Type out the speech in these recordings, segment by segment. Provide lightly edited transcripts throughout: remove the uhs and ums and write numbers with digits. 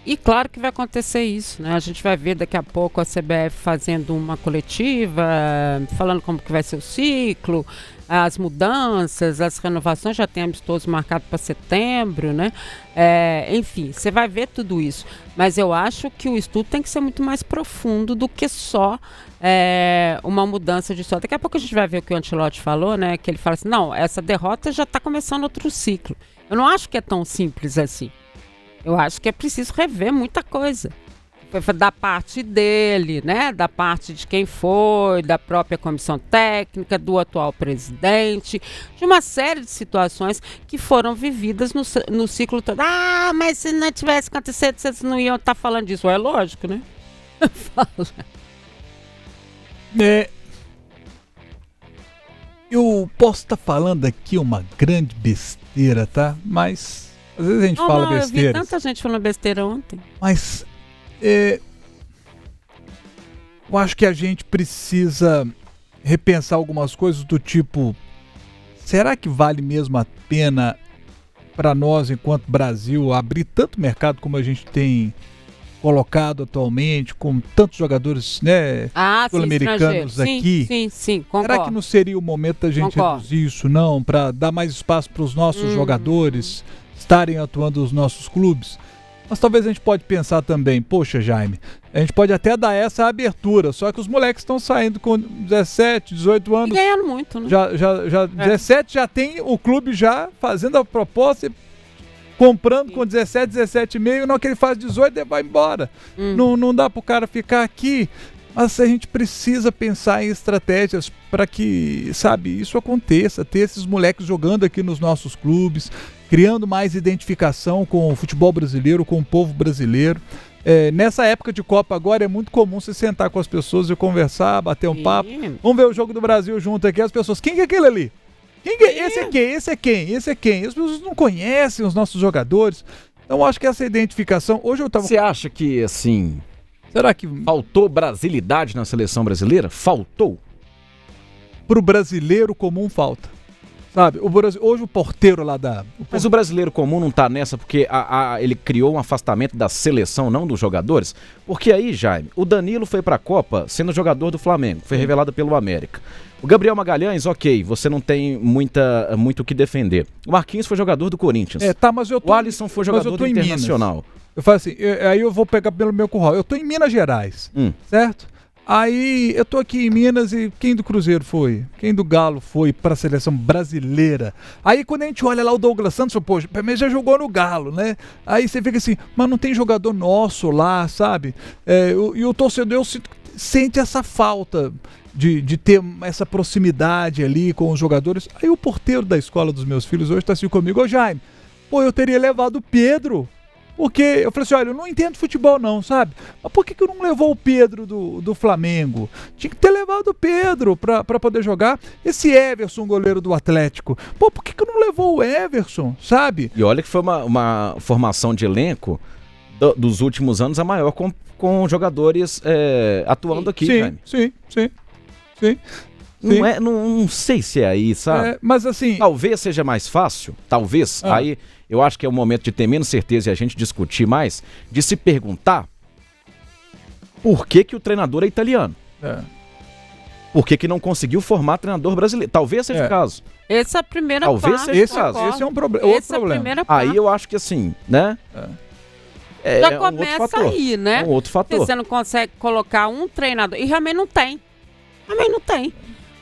E claro que vai acontecer isso, né? A gente vai ver daqui a pouco a CBF fazendo uma coletiva, falando como que vai ser o ciclo, as mudanças, as renovações, já tem amistoso marcado para setembro, né? Enfim, você vai ver tudo isso. Mas eu acho que o estudo tem que ser muito mais profundo do que só uma mudança de história. Daqui a pouco a gente vai ver o que o Ancelotti falou, né? Que ele fala assim, não, essa derrota já está começando outro ciclo. Eu não acho que é tão simples assim. Eu acho que é preciso rever muita coisa. Da parte dele, né? Da parte de quem foi, da própria comissão técnica, do atual presidente, de uma série de situações que foram vividas no ciclo todo. Ah, mas se não tivesse acontecido, vocês não iam estar falando disso. É lógico, né? Fala. Eu posso estar falando aqui uma grande besteira, tá? Mas às vezes a gente fala besteira. Eu vi tanta gente falando besteira ontem. Mas eu acho que a gente precisa repensar algumas coisas do tipo, será que vale mesmo a pena para nós, enquanto Brasil, abrir tanto mercado como a gente tem colocado atualmente, com tantos jogadores, né, sul-americanos aqui? Sim, concordo. Será que não seria o momento da gente reduzir isso, não? Para dar mais espaço para os nossos jogadores estarem atuando nos nossos clubes? Mas talvez a gente pode pensar também, poxa, Jaime, a gente pode até dar essa abertura, só que os moleques estão saindo com 17, 18 anos. E ganhando muito, né? 17 já tem o clube já fazendo a proposta, comprando com 17, 17,5, não que ele faz 18 e vai embora. Não dá pro cara ficar aqui. Mas a gente precisa pensar em estratégias para que, sabe, isso aconteça, ter esses moleques jogando aqui nos nossos clubes, criando mais identificação com o futebol brasileiro, com o povo brasileiro. Nessa época de Copa agora é muito comum você sentar com as pessoas e conversar, bater um papo. Vamos ver o jogo do Brasil junto aqui, as pessoas, quem que é aquele ali? Esse é quem? Esse é quem? Esse é quem? As pessoas não conhecem os nossos jogadores. Então eu acho que essa identificação... Você acha que, assim... Será que faltou brasilidade na seleção brasileira? Faltou? Pro brasileiro comum falta. Sabe, hoje o porteiro lá da... Mas o brasileiro comum não tá nessa porque ele criou um afastamento da seleção, não dos jogadores? Porque aí, Jaime, o Danilo foi pra Copa sendo jogador do Flamengo, foi revelado pelo América. O Gabriel Magalhães, ok, você não tem muito o que defender. O Marquinhos foi jogador do Corinthians. Mas o Alisson foi jogador do Internacional. Eu falo assim, aí eu vou pegar pelo meu curral. Eu tô em Minas Gerais, certo? Aí eu tô aqui em Minas e quem do Cruzeiro foi? Quem do Galo foi pra seleção brasileira? Aí quando a gente olha lá o Douglas Santos, pô, mas já jogou no Galo, né? Aí você fica assim, mas não tem jogador nosso lá, sabe? E o torcedor sente essa falta de ter essa proximidade ali com os jogadores. Aí o porteiro da escola dos meus filhos hoje tá assim comigo, ô Jaime, pô, eu teria levado o Pedro. Porque eu falei assim, olha, eu não entendo futebol não, sabe? Mas por que não levou o Pedro do Flamengo? Tinha que ter levado o Pedro pra poder jogar. Esse Everson, goleiro do Atlético. Pô, por que não levou o Everson, sabe? E olha que foi uma formação de elenco dos últimos anos a maior com jogadores atuando aqui, Jaime. Sim. Não sei se é aí, sabe? Mas assim... Talvez seja mais fácil, talvez, aí... Eu acho que é o momento de ter menos certeza e a gente discutir mais, de se perguntar por que o treinador é italiano. Por que não conseguiu formar treinador brasileiro? Talvez seja o caso. Essa é a primeira parte. Talvez seja o caso. Esse é outro problema. Aí eu acho que assim, né? Já começa aí, né? É um outro fator. Você não consegue colocar um treinador. E realmente não tem.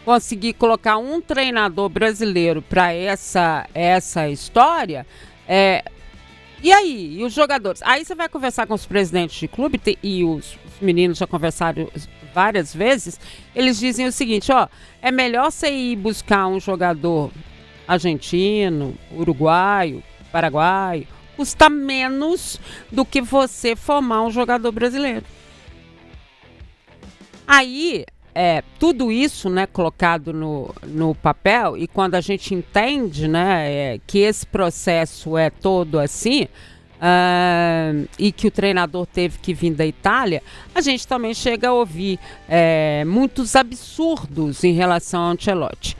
Conseguir colocar um treinador brasileiro para essa história... E aí? E os jogadores? Aí você vai conversar com os presidentes de clube, e os meninos já conversaram várias vezes, eles dizem o seguinte, é melhor você ir buscar um jogador argentino, uruguaio, paraguaio, custa menos do que você formar um jogador brasileiro. Aí... tudo isso, né, colocado no papel, e quando a gente entende, né, que esse processo é todo assim, e que o treinador teve que vir da Itália, a gente também chega a ouvir muitos absurdos em relação ao Ancelotti.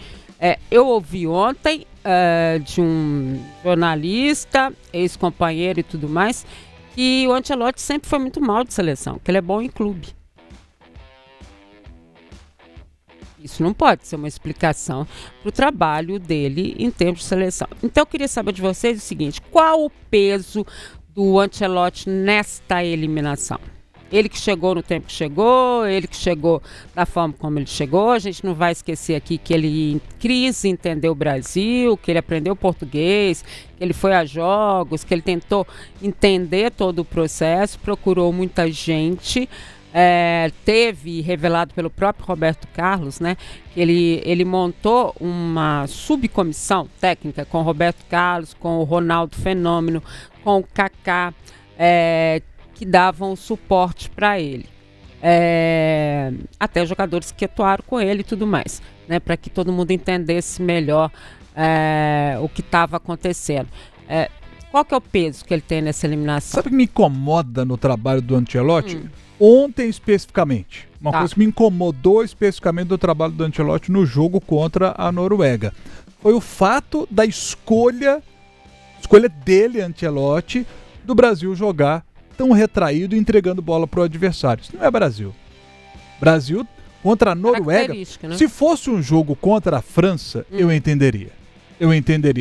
Eu ouvi ontem de um jornalista, ex-companheiro e tudo mais, que o Ancelotti sempre foi muito mal de seleção, que ele é bom em clube. Isso não pode ser uma explicação para o trabalho dele em termos de seleção. Então eu queria saber de vocês o seguinte, qual o peso do Ancelotti nesta eliminação? Ele que chegou no tempo que chegou, ele que chegou da forma como ele chegou. A gente não vai esquecer aqui que ele quis entender o Brasil, que ele aprendeu português, que ele foi a jogos, que ele tentou entender todo o processo, procurou muita gente. Teve revelado pelo próprio Roberto Carlos, né, que ele montou uma subcomissão técnica com o Roberto Carlos, com o Ronaldo Fenômeno, com o Kaká, que davam suporte para ele. Até jogadores que atuaram com ele e tudo mais, né, para que todo mundo entendesse melhor o que estava acontecendo. Qual que é o peso que ele tem nessa eliminação? Sabe o que me incomoda no trabalho do Ancelotti? Ontem especificamente, uma coisa que me incomodou especificamente do trabalho do Ancelotti no jogo contra a Noruega foi o fato da escolha dele, Ancelotti, do Brasil jogar tão retraído, entregando bola para o adversário. Isso não é Brasil. Brasil contra a Noruega, né? Se fosse um jogo contra a França, eu entenderia.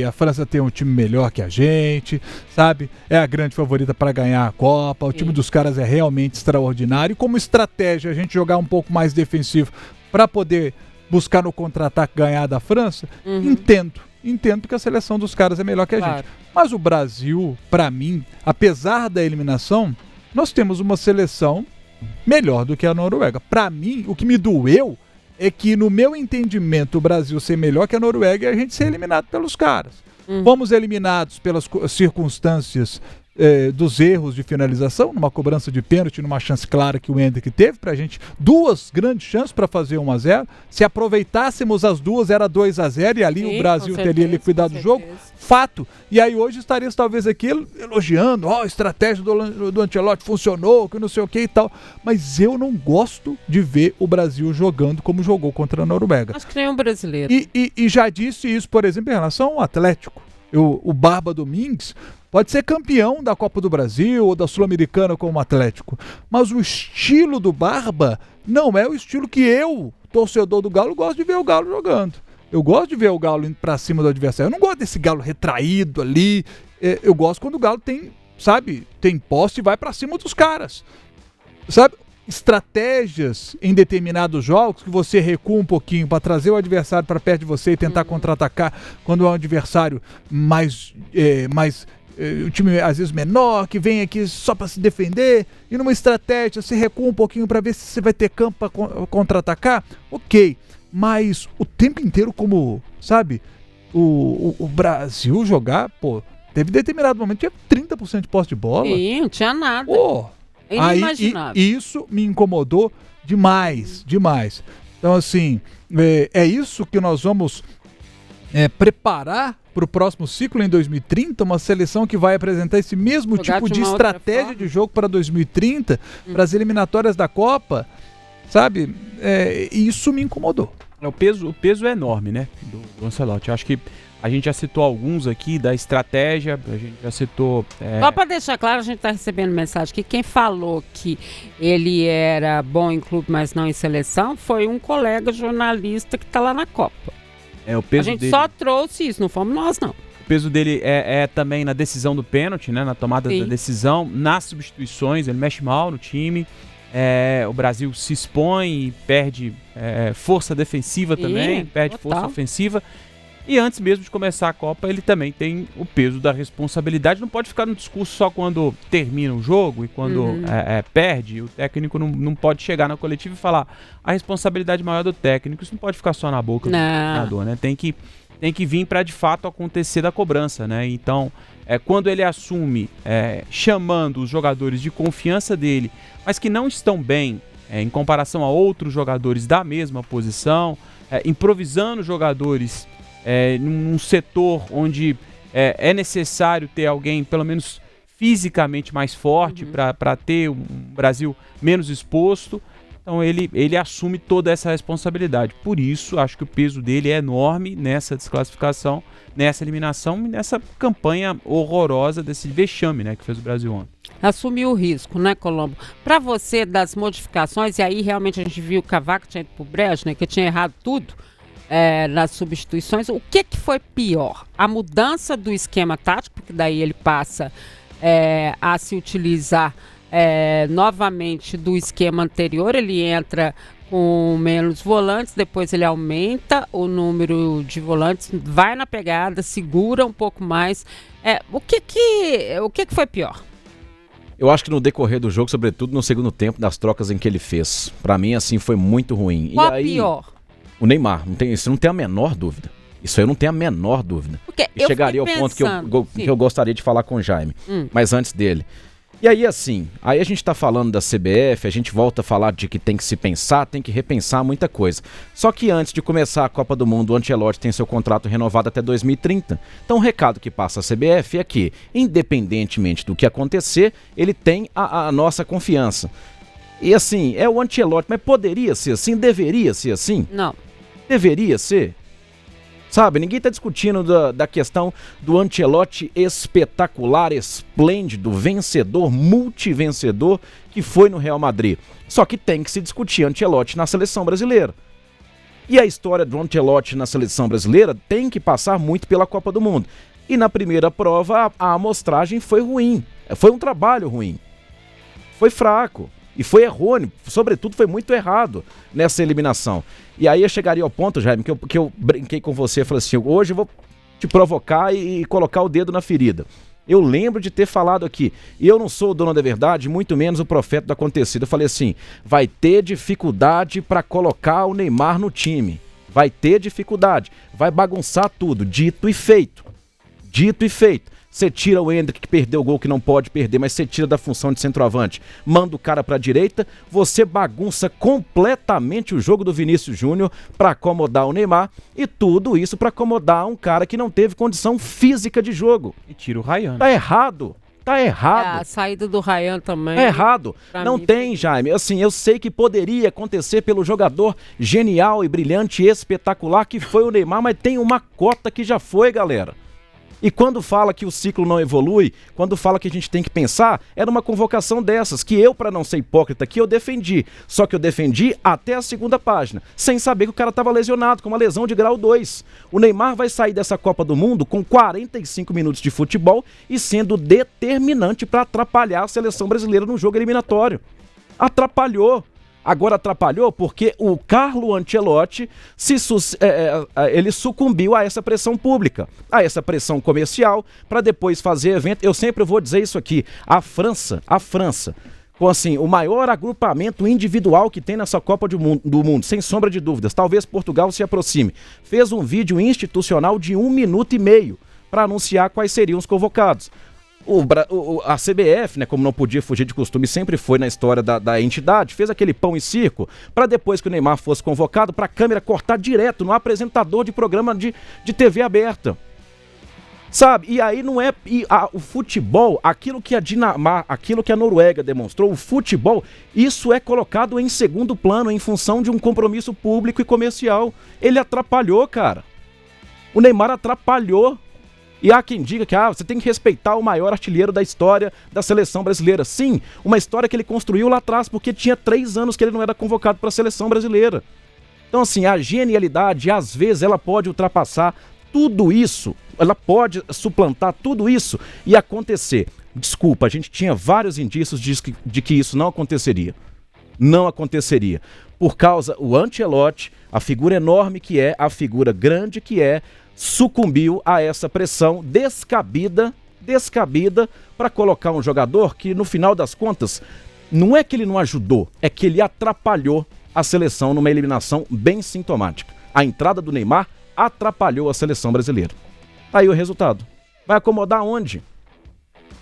A França tem um time melhor que a gente, sabe? É a grande favorita para ganhar a Copa. O time dos caras é realmente extraordinário. E como estratégia, a gente jogar um pouco mais defensivo para poder buscar no contra-ataque ganhar da França, entendo que a seleção dos caras é melhor que a gente. Mas o Brasil, para mim, apesar da eliminação, nós temos uma seleção melhor do que a Noruega. Para mim, o que me doeu é que, no meu entendimento, o Brasil ser melhor que a Noruega e a gente ser eliminado pelos caras. Fomos eliminados pelas circunstâncias dos erros de finalização, numa cobrança de pênalti, numa chance clara que o Endrick teve pra gente, 2 grandes chances para fazer 1-0. Se aproveitássemos as 2, era 2-0 e ali o Brasil teria liquidado o jogo. Fato. E aí hoje estaríamos talvez aqui elogiando, a estratégia do Ancelotti funcionou, que não sei o que e tal. Mas eu não gosto de ver o Brasil jogando como jogou contra a Noruega. Acho que nem um brasileiro. E já disse isso, por exemplo, em relação ao Atlético. O Barba Domingues pode ser campeão da Copa do Brasil ou da Sul-Americana como Atlético, mas o estilo do Barba não é o estilo que eu, torcedor do Galo, gosto de ver o Galo jogando. Eu gosto de ver o Galo indo pra cima do adversário. Eu não gosto desse Galo retraído ali. Eu gosto quando o Galo tem posse e vai pra cima dos caras. Sabe? Estratégias em determinados jogos que você recua um pouquinho para trazer o adversário para perto de você e tentar contra-atacar quando é um adversário o time às vezes menor, que vem aqui só para se defender, e numa estratégia você recua um pouquinho para ver se você vai ter campo para contra-atacar, ok, mas o tempo inteiro como, sabe, o Brasil jogar, teve determinado momento que tinha 30% de posse de bola. Sim, não tinha nada. Aí isso me incomodou demais. Então assim, é isso que nós vamos preparar para o próximo ciclo em 2030, uma seleção que vai apresentar esse mesmo tipo de estratégia de jogo para 2030, para as eliminatórias da Copa, sabe? Isso me incomodou. O peso é enorme, né, do Ancelotti. Eu acho que a gente já citou alguns aqui da estratégia, a gente já citou... Só para deixar claro, a gente está recebendo mensagem que quem falou que ele era bom em clube, mas não em seleção, foi um colega jornalista que está lá na Copa. O peso a gente dele... só trouxe isso, não fomos nós, não. O peso dele é também na decisão do pênalti, né, na tomada da decisão, nas substituições, ele mexe mal no time. O Brasil se expõe e perde força defensiva também, perde força ofensiva. E antes mesmo de começar a Copa, ele também tem o peso da responsabilidade. Não pode ficar no discurso só quando termina o jogo e quando perde. O técnico não pode chegar na coletiva e falar a responsabilidade maior do técnico. Isso não pode ficar só na boca do treinador, né? Tem que vir para de fato acontecer da cobrança, né? Então, quando ele assume chamando os jogadores de confiança dele, mas que não estão bem em comparação a outros jogadores da mesma posição, improvisando jogadores num setor onde é necessário ter alguém, pelo menos fisicamente mais forte, para ter um Brasil menos exposto. Então ele assume toda essa responsabilidade. Por isso, acho que o peso dele é enorme nessa desclassificação, nessa eliminação e nessa campanha horrorosa desse vexame, né, que fez o Brasil ontem. Assumiu o risco, né, Colombo? Para você, das modificações, e aí realmente a gente viu que o Cavaco tinha ido pro brejo, né, que tinha errado tudo nas substituições. O que foi pior? A mudança do esquema tático, porque daí ele passa a se utilizar novamente do esquema anterior, ele entra com menos volantes, depois ele aumenta o número de volantes, vai na pegada, segura um pouco mais. O que foi pior? Eu acho que no decorrer do jogo, sobretudo no segundo tempo, das trocas em que ele fez, pra mim, assim, foi muito ruim. Qual e aí, pior? O Neymar, isso não tem a menor dúvida. Isso aí eu não tenho a menor dúvida. E chegaria ao ponto que eu gostaria de falar com o Jaime, mas antes dele. E aí, assim, aí a gente tá falando da CBF, a gente volta a falar de que tem que se pensar, tem que repensar muita coisa. Só que antes de começar a Copa do Mundo, o Ancelotti tem seu contrato renovado até 2030. Então o recado que passa a CBF é que, independentemente do que acontecer, ele tem a nossa confiança. E assim, é o Ancelotti, mas poderia ser assim? Deveria ser assim? Não. Deveria ser? Sabe, ninguém está discutindo da questão do Ancelotti espetacular, esplêndido, vencedor, multivencedor que foi no Real Madrid. Só que tem que se discutir Ancelotti na seleção brasileira. E a história do Ancelotti na seleção brasileira tem que passar muito pela Copa do Mundo. E na primeira prova a amostragem foi ruim, foi um trabalho ruim, foi fraco. E foi errôneo, sobretudo foi muito errado nessa eliminação. E aí eu chegaria ao ponto, Jaime, que eu brinquei com você, falei assim, hoje eu vou te provocar e colocar o dedo na ferida. Eu lembro de ter falado aqui, e eu não sou o dono da verdade, muito menos o profeta do acontecido. Eu falei assim, vai ter dificuldade para colocar o Neymar no time. Vai ter dificuldade, vai bagunçar tudo, dito e feito. Dito e feito. Você tira o Endrick, que perdeu o gol que não pode perder, mas você tira da função de centroavante, manda o cara pra direita, você bagunça completamente o jogo do Vinícius Júnior pra acomodar o Neymar, e tudo isso pra acomodar um cara que não teve condição física de jogo. E tira o Ryan. Tá errado. Tá errado. A saída do Ryan também. É errado. Não tem, Jaime. Assim, eu sei que poderia acontecer pelo jogador genial e brilhante e espetacular que foi o Neymar, mas tem uma cota que já foi, galera. E quando fala que o ciclo não evolui, quando fala que a gente tem que pensar, era uma convocação dessas, que eu, para não ser hipócrita aqui, eu defendi. Só que eu defendi até a segunda página, sem saber que o cara estava lesionado, com uma lesão de grau 2. O Neymar vai sair dessa Copa do Mundo com 45 minutos de futebol e sendo determinante para atrapalhar a seleção brasileira no jogo eliminatório. Atrapalhou. Agora atrapalhou porque o Carlo Ancelotti ele sucumbiu a essa pressão pública, a essa pressão comercial, para depois fazer evento. Eu sempre vou dizer isso aqui, a França, com assim, o maior agrupamento individual que tem nessa Copa do Mundo, sem sombra de dúvidas, talvez Portugal se aproxime, fez um vídeo institucional de 1 minuto e meio para anunciar quais seriam os convocados. A CBF, né, como não podia fugir de costume, sempre foi na história da entidade, fez aquele pão e circo para depois que o Neymar fosse convocado, para a câmera cortar direto no apresentador de programa de TV aberta. Sabe? E aí não é... o futebol, aquilo que a Dinamarca, aquilo que a Noruega demonstrou, o futebol, isso é colocado em segundo plano em função de um compromisso público e comercial. Ele atrapalhou, cara. O Neymar atrapalhou. E há quem diga que você tem que respeitar o maior artilheiro da história da seleção brasileira. Sim, uma história que ele construiu lá atrás, porque tinha 3 anos que ele não era convocado para a seleção brasileira. Então, assim, a genialidade, às vezes, ela pode ultrapassar tudo isso, ela pode suplantar tudo isso e acontecer. Desculpa, a gente tinha vários indícios de que isso não aconteceria. Não aconteceria. Por causa, o Ancelotti, a figura enorme que é, a figura grande que é, sucumbiu a essa pressão descabida para colocar um jogador que, no final das contas, não é que ele não ajudou, é que ele atrapalhou a seleção numa eliminação bem sintomática. A entrada do Neymar atrapalhou a seleção brasileira. Aí o resultado. Vai acomodar onde?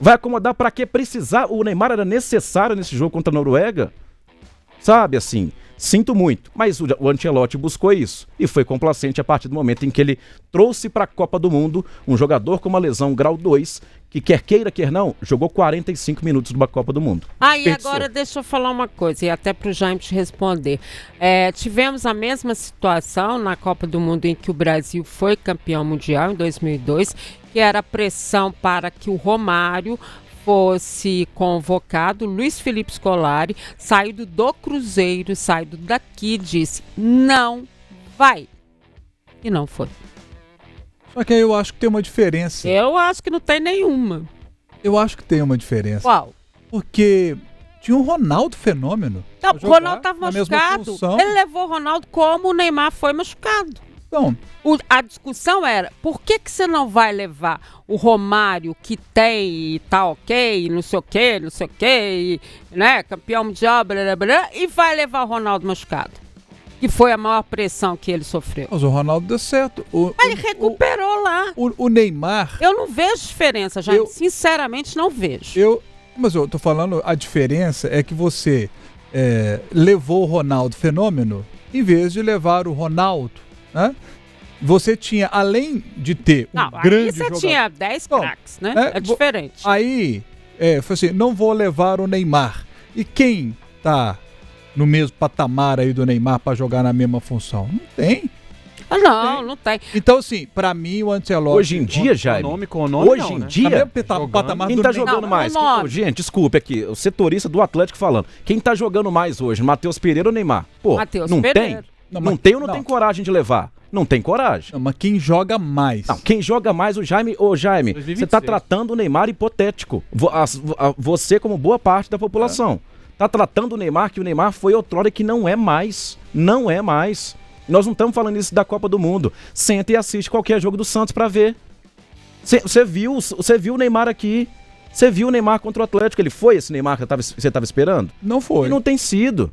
Vai acomodar para que precisar? O Neymar era necessário nesse jogo contra a Noruega? Sabe, assim... Sinto muito, mas o Ancelotti buscou isso e foi complacente a partir do momento em que ele trouxe para a Copa do Mundo um jogador com uma lesão grau 2 que quer queira, quer não, jogou 45 minutos numa Copa do Mundo. E agora deixa eu falar uma coisa, e até para o Jaime te responder. Tivemos a mesma situação na Copa do Mundo em que o Brasil foi campeão mundial, em 2002, que era a pressão para que o Romário fosse convocado. Luiz Felipe Scolari, saído do Cruzeiro, saído daqui, disse, não vai. E não foi. Só que aí eu acho que tem uma diferença. Eu acho que não tem nenhuma. Eu acho que tem uma diferença. Qual? Porque tinha um Ronaldo fenômeno. Não, o Ronaldo estava machucado. Ele levou o Ronaldo como o Neymar foi machucado. Então, a discussão era, por que você não vai levar o Romário, que tem e tá ok, não sei o que, né, campeão mundial, blá, blá, blá, e vai levar o Ronaldo machucado? Que foi a maior pressão que ele sofreu. Mas o Ronaldo deu certo. Ele recuperou lá. O Neymar... Eu não vejo diferença, já. Sinceramente, não vejo. Mas eu tô falando, a diferença é que você levou o Ronaldo fenômeno em vez de levar o Ronaldo, né? Você tinha, além de ter grande jogador... Você tinha 10 craques, né? É diferente. Aí, foi assim, não vou levar o Neymar. E quem tá no mesmo patamar aí do Neymar para jogar na mesma função? Não tem. Não tem. Então, assim, pra mim, o Ancelotti... Hoje em dia, Jaime... Hoje em dia... Patamar quem tá jogando mais? Gente, desculpe aqui, o setorista do Atlético falando. Quem tá jogando mais hoje? Matheus Pereira ou Neymar? Pô, não tem? Não tem ou não tem coragem de levar? Não tem coragem. Não, mas quem joga mais? Não, quem joga mais, o Jaime... Jaime, você tá tratando o Neymar hipotético. Você, como boa parte da população, tá tratando o Neymar que o Neymar foi outrora e que não é mais. Não é mais. Nós não estamos falando isso da Copa do Mundo. Senta e assiste qualquer jogo do Santos pra ver. Você viu o Neymar aqui. Você viu o Neymar contra o Atlético. Ele foi esse Neymar que você estava esperando? Não foi. E não tem sido.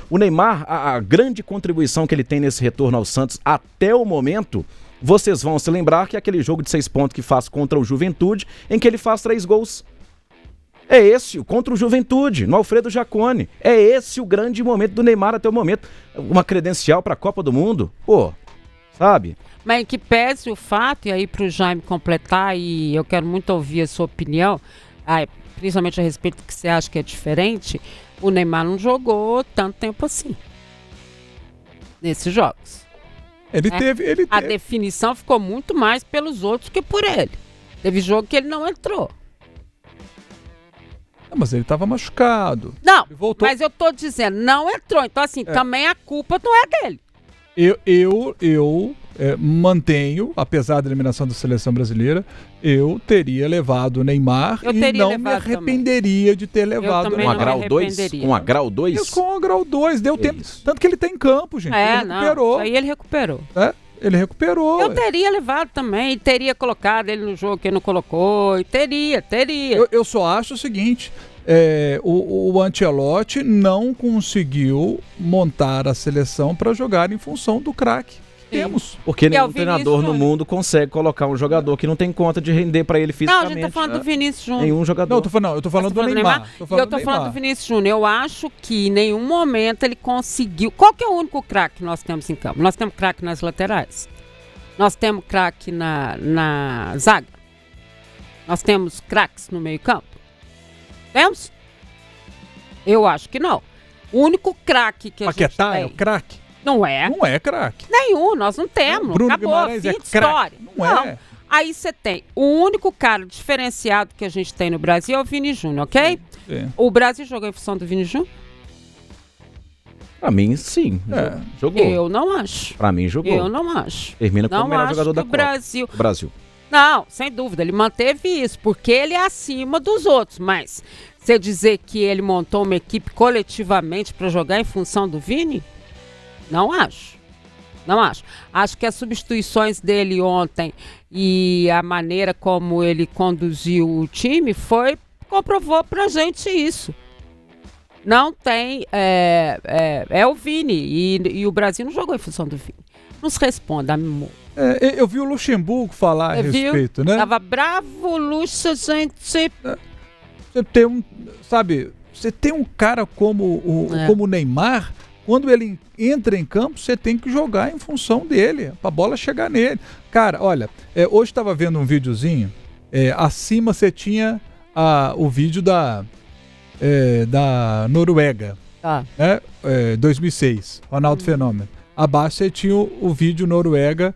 O Neymar, a grande contribuição que ele tem nesse retorno ao Santos até o momento, vocês vão se lembrar que é aquele jogo de 6 pontos que faz contra o Juventude, em que ele faz 3 gols. É esse, contra o Juventude, no Alfredo Jaconi. É esse o grande momento do Neymar até o momento. Uma credencial para a Copa do Mundo? Pô, sabe? Mas em que pese o fato, e aí para o Jaime completar, e eu quero muito ouvir a sua opinião, principalmente a respeito do que você acha que é diferente, o Neymar não jogou tanto tempo assim, nesses jogos. Ele teve. A definição ficou muito mais pelos outros que por ele. Teve jogo que ele não entrou. Mas ele estava machucado. Não, mas eu tô dizendo, não entrou. Então, assim, também a culpa não é dele. Eu mantenho, apesar da eliminação da seleção brasileira, eu teria levado o Neymar e não me arrependeria também de ter levado com a grau 2? Com a grau 2? Com a grau 2, deu tempo. Tanto que ele tá em campo, gente. Ele recuperou. Aí ele recuperou. Ele recuperou. Eu teria levado também, e teria colocado ele no jogo que ele não colocou, e teria. Eu só acho o seguinte, o Ancelotti não conseguiu montar a seleção para jogar em função do craque que temos. Porque nenhum treinador no mundo consegue colocar um jogador que não tem conta de render para ele fisicamente. Não, a gente tá falando do Vinícius Júnior. Nenhum jogador. Eu tô falando do Neymar. Eu tô falando do Vinícius Júnior. Eu acho que em nenhum momento ele conseguiu... Qual que é o único craque que nós temos em campo? Nós temos craque nas laterais. Nós temos craque na zaga. Nós temos craques no meio campo. Temos? Eu acho que não. O único craque que a gente tem... é o craque? Não é. Não é craque. Nenhum, nós não temos. Bruno acabou, Guimarães fim é de história. Não é. Aí você tem o único cara diferenciado que a gente tem no Brasil é o Vini Júnior, ok? Sim. O Brasil jogou em função do Vini Júnior? Pra mim, sim. Jogou. Eu não acho. Pra mim, jogou. Eu não acho. Termina como o melhor jogador da Copa. Brasil. Não, sem dúvida. Ele manteve isso, porque ele é acima dos outros. Mas você dizer que ele montou uma equipe coletivamente para jogar em função do Vini? Não acho. Acho que as substituições dele ontem e a maneira como ele conduziu o time comprovou pra gente isso. Não tem... É o Vini. E o Brasil não jogou em função do Vini. Não se responde, amor. Eu vi o Luxemburgo falar a respeito, né? Tava bravo, Luxa, gente. Você tem um cara como o Neymar, quando ele entra em campo, você tem que jogar em função dele, pra bola chegar nele. Cara, olha, hoje estava vendo um videozinho acima você tinha o vídeo da Noruega, né? 2006, Ronaldo Fenômeno. Abaixo você tinha o vídeo Noruega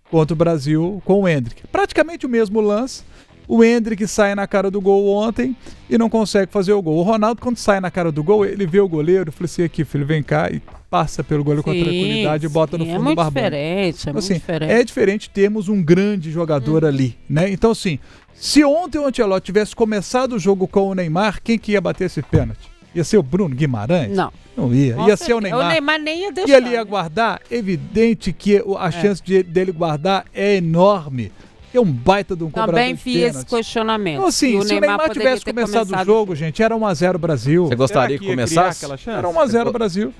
contra o Brasil com o Endrick. Praticamente o mesmo lance. O Endrick sai na cara do gol ontem e não consegue fazer o gol. O Ronaldo, quando sai na cara do gol, ele vê o goleiro e fala assim, aqui, filho, vem cá, e passa pelo goleiro com tranquilidade e bota no fundo do barbão. Muito diferente. É diferente termos um grande jogador ali, né? Então, assim, se ontem o Ancelotti tivesse começado o jogo com o Neymar, quem que ia bater esse pênalti? Ia ser o Bruno Guimarães? Não. Não ia. Ia ser o Neymar. O Neymar nem ia deixar. E ele ia guardar? Evidente que a chance dele guardar é enorme. É um baita de um cobrador também vi esse questionamento. Então, assim, se o Neymar tivesse começado o jogo, gente, era 1-0 Brasil. Você gostaria que começasse? Era 1-0 Brasil.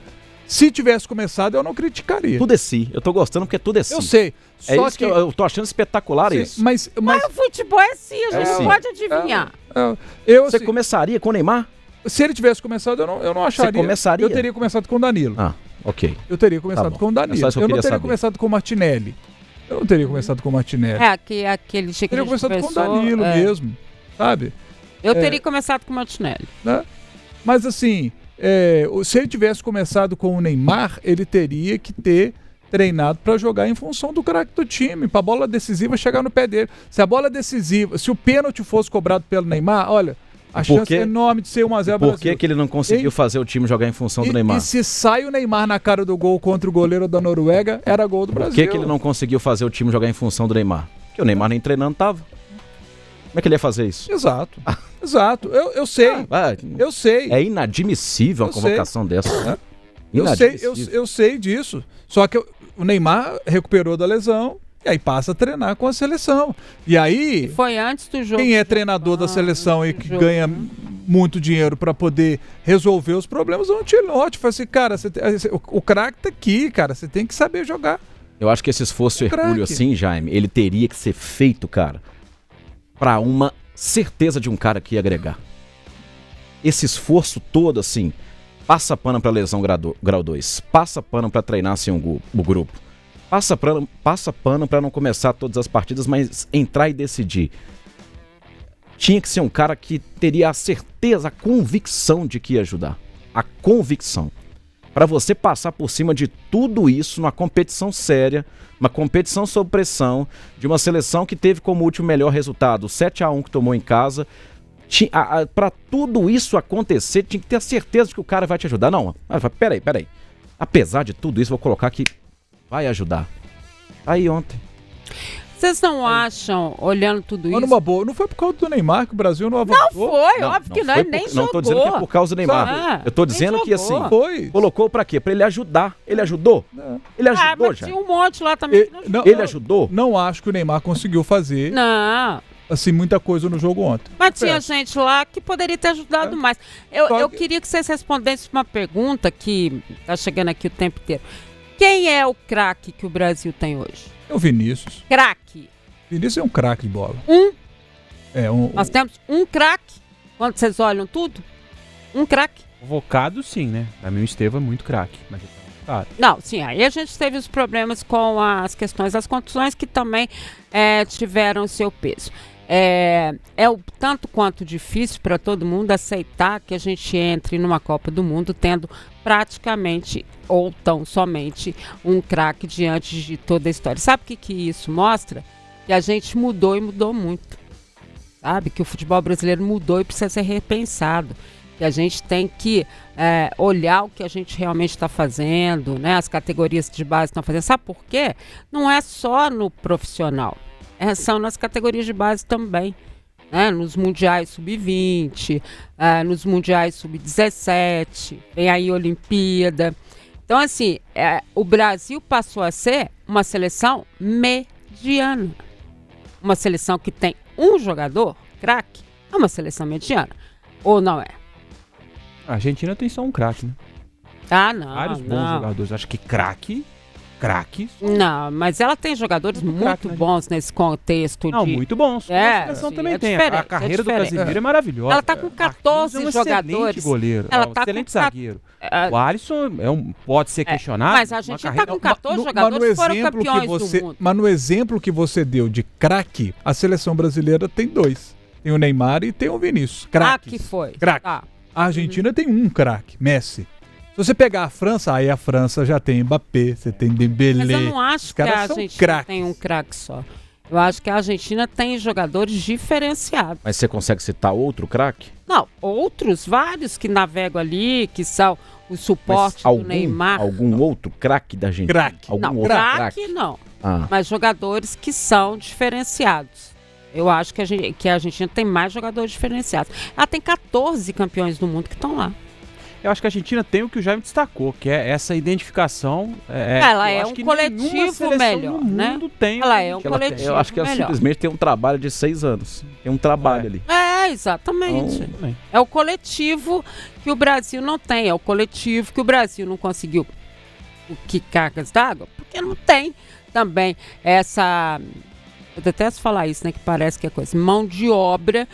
Se tivesse começado, eu não criticaria. Tudo é si. Eu tô gostando porque tudo é si. Eu sei. Só isso que eu tô achando espetacular isso. Mas o futebol é si, a gente não pode adivinhar. Você começaria com o Neymar? Se ele tivesse começado, eu não acharia. Você começaria? Eu teria começado com o Danilo. Ok. Eu teria começado com o Danilo. Eu não teria começado com o Martinelli. Eu não teria começado com o Martinelli. Aquele dia que eu teria começado com o Danilo mesmo, sabe? Eu teria começado com o Martinelli. Né? Mas assim, se ele tivesse começado com o Neymar, ele teria que ter treinado para jogar em função do craque do time, para a bola decisiva chegar no pé dele. Se a bola decisiva, se o pênalti fosse cobrado pelo Neymar, olha, a chance é enorme de ser 1-0 Brasil. Por que ele não conseguiu fazer o time jogar em função do Neymar? E se sai o Neymar na cara do gol contra o goleiro da Noruega, era gol do Brasil. Por que ele não conseguiu fazer o time jogar em função do Neymar? Porque o Neymar nem treinando tava. Como é que ele ia fazer isso? Exato. Exato. Eu sei. Eu sei. É inadmissível uma convocação dessa, né? Eu sei disso. Só que o Neymar recuperou da lesão. E aí passa a treinar com a seleção. E aí... E foi antes do jogo. Quem é treinador da seleção e que ganha muito dinheiro para poder resolver os problemas é o Ancelotti. Fala assim, cara, o craque tá aqui, cara. Você tem que saber jogar. Eu acho que esse esforço hercúleo assim, Jaime, ele teria que ser feito, cara, para uma certeza de um cara que ia agregar. Esse esforço todo, assim, passa pano pra lesão grau 2, passa pano pra treinar sem o grupo. Passa pano pra não começar todas as partidas, mas entrar e decidir. Tinha que ser um cara que teria a certeza, a convicção de que ia ajudar. A convicção. Para você passar por cima de tudo isso numa competição séria, uma competição sob pressão, de uma seleção que teve como último melhor resultado o 7-1 que tomou em casa. Para tudo isso acontecer, tinha que ter a certeza de que o cara vai te ajudar. Não, peraí. Apesar de tudo isso, vou colocar que vai ajudar. Aí ontem. Vocês não acham, olhando tudo isso... Numa boa, não foi por causa do Neymar que o Brasil não avançou? Não foi, óbvio que não, ele nem jogou. Não tô dizendo que é por causa do Neymar. Eu tô dizendo que assim, colocou pra quê? Pra ele ajudar. Ele ajudou? Ele ajudou, mas tinha um monte lá também. Ele ajudou? Não acho que o Neymar conseguiu fazer... Não. Assim, muita coisa no jogo ontem. Mas tinha gente lá que poderia ter ajudado mais. Eu queria que vocês respondessem uma pergunta que tá chegando aqui o tempo inteiro. Quem é o craque que o Brasil tem hoje? É o Vinícius. Craque. Vinícius é um craque de bola. Nós temos um craque. Quando vocês olham tudo, um craque. Convocado sim, né? Pra mim o Estevão é muito craque. Mas ele tá convocado. Não, sim, aí a gente teve os problemas com as questões das contusões que também tiveram seu peso. É o tanto quanto difícil para todo mundo aceitar que a gente entre numa Copa do Mundo tendo praticamente ou tão somente um craque diante de toda a história. Sabe o que isso mostra? Que a gente mudou e mudou muito. Sabe? Que o futebol brasileiro mudou e precisa ser repensado. Que a gente tem que olhar o que a gente realmente está fazendo, né? As categorias de base estão fazendo. Sabe por quê? Não é só no profissional. São nas categorias de base também, né? Nos mundiais sub-20, nos mundiais sub-17, vem aí a Olimpíada. Então, assim, o Brasil passou a ser uma seleção mediana. Uma seleção que tem um jogador, craque, é uma seleção mediana. Ou não é? A Argentina tem só um craque, né? Não. Vários bons jogadores. Acho que craque... craques. Não, mas ela tem jogadores muito bons nesse contexto. Não, muito bons. A seleção também tem. A carreira do Casemiro é maravilhosa. Ela tá com 14 jogadores. Goleiro. Ela tá excelente zagueiro. O Alisson pode ser questionado. Mas a gente tá com 14 jogadores que foram campeões do mundo. Mas no exemplo que você deu de craque, a seleção brasileira tem 2. Tem o Neymar e tem o Vinícius. Craques. Que foi. Craque. Tá. A Argentina tem um craque, Messi. Se você pegar a França, aí a França já tem Mbappé, você tem Dembélé. Mas eu não acho que a Argentina tem um craque só. Eu acho que a Argentina tem jogadores diferenciados. Mas você consegue citar outro craque? Não, outros, vários que navegam ali, que são o suporte do Neymar. Algum outro craque da Argentina? Craque. Não, craque não. Mas jogadores que são diferenciados. Eu acho que a Argentina tem mais jogadores diferenciados. Ela tem 14 campeões do mundo que estão lá. Eu acho que a Argentina tem o que o Jaime destacou, que é essa identificação. Ela é um coletivo melhor, né? Ela é um coletivo. Eu acho que ela simplesmente tem um trabalho de 6 anos. Tem um trabalho ali. Exatamente. Então, é o coletivo que o Brasil não tem. É o coletivo que o Brasil não conseguiu que cargas d'água, porque não tem também essa... Eu detesto falar isso, né? Que parece que é coisa. Mão de obra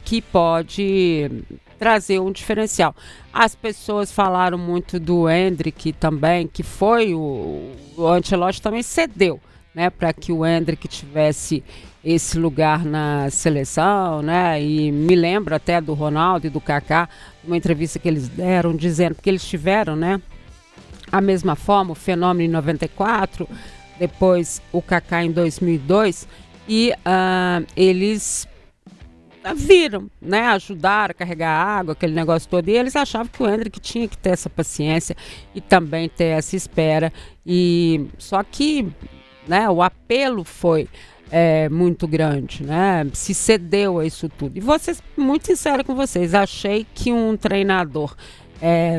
que pode trazer um diferencial. As pessoas falaram muito do Endrick também, que foi o Ancelotti também cedeu, né? Para que o Endrick tivesse esse lugar na seleção, né? E me lembro até do Ronaldo e do Kaká, uma entrevista que eles deram, dizendo que eles tiveram, né? A mesma forma, o Fenômeno em 94, depois o Kaká em 2002, e eles viram, né, ajudaram a carregar água, aquele negócio todo, e eles achavam que o Endrick tinha que ter essa paciência e também ter essa espera, e só que, né, o apelo foi muito grande, né, se cedeu a isso tudo. E vou ser muito sincero com vocês, achei que um treinador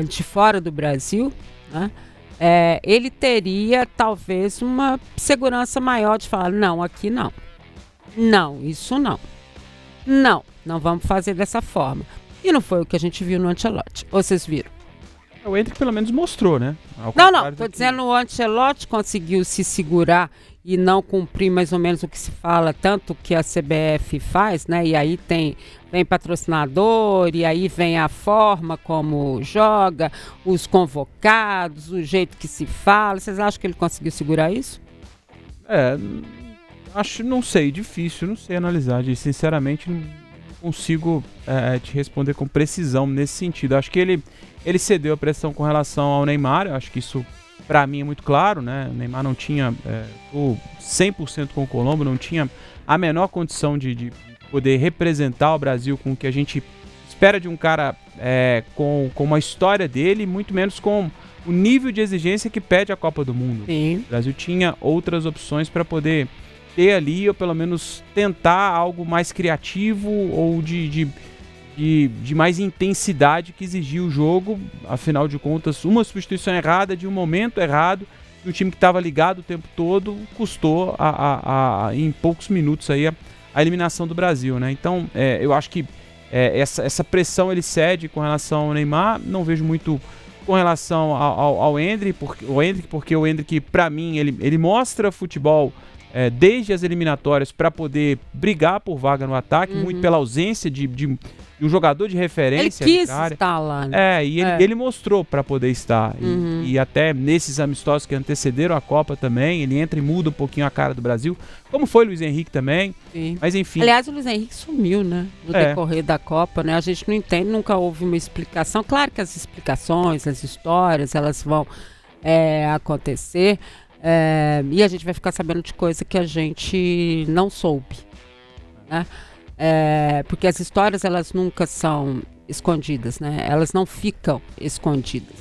de fora do Brasil, né, ele teria talvez uma segurança maior de falar, não, aqui não, isso não. Não vamos fazer dessa forma. E não foi o que a gente viu no Ancelotti. Ou vocês viram? O Endrick pelo menos mostrou, né? Não, tô dizendo o Ancelotti conseguiu se segurar e não cumprir mais ou menos o que se fala, tanto que a CBF faz, né? E aí vem patrocinador, e aí vem a forma como joga, os convocados, o jeito que se fala. Vocês acham que ele conseguiu segurar isso? Não sei, difícil, não sei analisar. Sinceramente, não consigo te responder com precisão nesse sentido. Acho que ele cedeu a pressão com relação ao Neymar. Eu acho que isso, para mim, é muito claro, né? O Neymar não tinha 100% com o Colombo, não tinha a menor condição de poder representar o Brasil com o que a gente espera de um cara com a história dele, muito menos com o nível de exigência que pede a Copa do Mundo. Sim. O Brasil tinha outras opções para poder ter ali, ou pelo menos tentar algo mais criativo ou de mais intensidade que exigia o jogo. Afinal de contas, uma substituição errada de um momento errado, de um time que estava ligado o tempo todo, custou em poucos minutos aí a eliminação do Brasil, né? Então, eu acho que essa pressão ele cede com relação ao Neymar. Não vejo muito com relação ao Endrick, porque o Endrick, para mim, ele mostra futebol desde as eliminatórias para poder brigar por vaga no ataque, muito pela ausência de um jogador de referência. Ele quis estar lá, né? Ele mostrou para poder estar. E até nesses amistosos que antecederam a Copa também, ele entra e muda um pouquinho a cara do Brasil, como foi o Luiz Henrique também. Sim. Mas enfim. Aliás, o Luiz Henrique sumiu, né? No decorrer da Copa, né? A gente não entende, nunca houve uma explicação. Claro que as explicações, as histórias, elas vão acontecer. E a gente vai ficar sabendo de coisa que a gente não soube, né? Porque as histórias, elas nunca são escondidas, né? Elas não ficam escondidas.